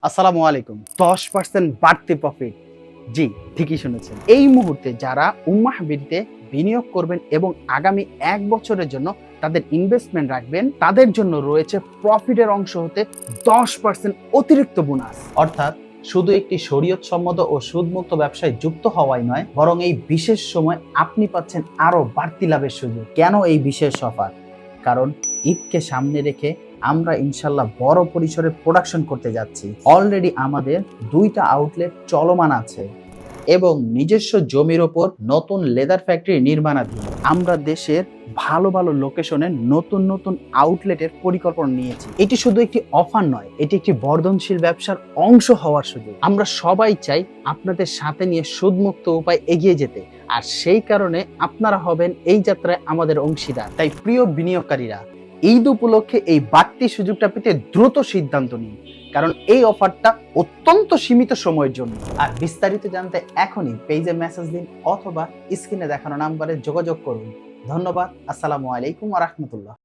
আসসালামু আলাইকুম। 10% বাড়তি প্রফিট। জি, ঠিকই শুনেছেন। এই মুহূর্তে যারা উম্মাহ বিডিতে বিনিয়োগ করবেন এবং আগামী ১ বছরের জন্য তাদের ইনভেস্টমেন্ট রাখবেন, তাদের জন্য রয়েছে প্রফিটের অংশ হতে 10% অতিরিক্ত বোনাস। অর্থাৎ শুধু একটি শরীয়তসম্মত ও সুদমুক্ত ব্যবসায় যুক্ত হওয়াই নয়, বরং এই বিশেষ সময় আপনি পাচ্ছেন আরো বাড়তি লাভের সুযোগ। কেন এই বিশেষ অফার? কারণ ঈদকে সামনে রেখে আমরা ইনশাল্লাহ বড় পরিসরে প্রোডাকশন করতে যাচ্ছি। অলরেডি আমাদের 2টা আউটলেট চলমান আছে এবং নিজস্ব জমির ওপর নতুন লেদার ফ্যাক্টরি নির্মাণাধীন। আমরা দেশের ভালো ভালো লোকেশনে নতুন নতুন আউটলেটের পরিকল্পনা নিয়েছি। এটি শুধু একটি অফার নয়, এটি একটি বর্ধনশীল ব্যবসার অংশ হওয়ার সুযোগ। আমরা সবাই চাই আপনাদের সাথে নিয়ে সুদমুক্ত উপায় এগিয়ে যেতে, আর সেই কারণে আপনারা হবেন এই যাত্রায় আমাদের অংশীদার। তাই প্রিয় বিনিয়োগকারীরা, ঈদ উপলক্ষে এই বাড়তি সুযোগটা পেতে দ্রুত সিদ্ধান্ত নিন, কারণ এই অফারটা অত্যন্ত সীমিত সময়ের জন্য। আর বিস্তারিত জানতে এখনই পেজে মেসেজ দিন অথবা স্ক্রিনে দেখানো নাম্বারে যোগাযোগ করুন। ধন্যবাদ। আসসালামু আলাইকুম ওয়া রাহমাতুল্লাহ।